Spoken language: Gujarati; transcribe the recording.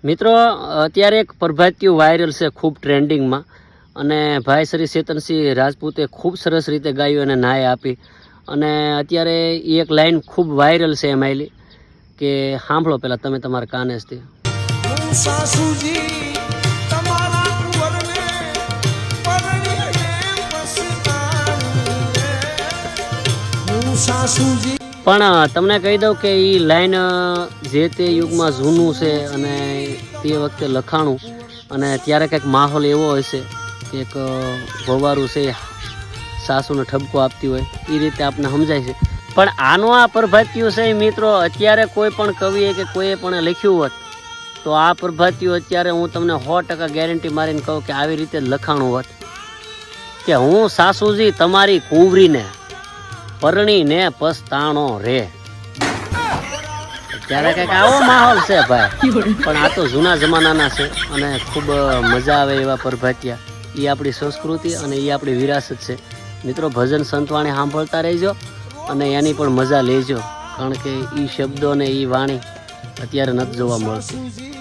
મિત્રો અત્યારે એક પ્રભાતિયું વાયરલ છે, ખૂબ ટ્રેન્ડિંગમાં, અને ભાઈ શ્રી ચેતનસિંહ રાજપૂતે ખૂબ સરસ રીતે ગાયું અને નાય આપી. અને અત્યારે એ એક લાઈન ખૂબ વાયરલ છે એમાં કે સાંભળો પહેલાં તમે તમારા કાનેસથી. પણ તમને કહી દઉં કે એ લાઈન જે તે યુગમાં જૂનું છે અને તે વખતે લખાણું, અને ત્યારે કંઈક માહોલ એવો હોય છે કે એક ભવારું છે સાસુને ઠપકો આપતી હોય એ રીતે આપને સમજાય છે. પણ આનો આ પ્રભાતિયું છે મિત્રો, અત્યારે કોઈ પણ કવિએ કે કોઈએ પણ લખ્યું હોત તો આ પ્રભાતિયું અત્યારે હું તમને 100% ગેરંટી મારીને કહું કે આવી રીતે લખાણું હોત કે હું સાસુજી તમારી કુંવરીને પરણીને પસ્તાણો રે. ત્યારે કંઈક આવો માહોલ છે ભાઈ. પણ આ તો જૂના જમાનાના છે અને ખૂબ મજા આવે એવા પ્રભાતિયા. એ આપણી સંસ્કૃતિ અને એ આપણી વિરાસત છે મિત્રો. ભજન સંતવાણી સાંભળતા રહેજો અને એની પણ મજા લેજો, કારણ કે એ શબ્દો અને એ વાણી અત્યારે નથી જોવા મળતી.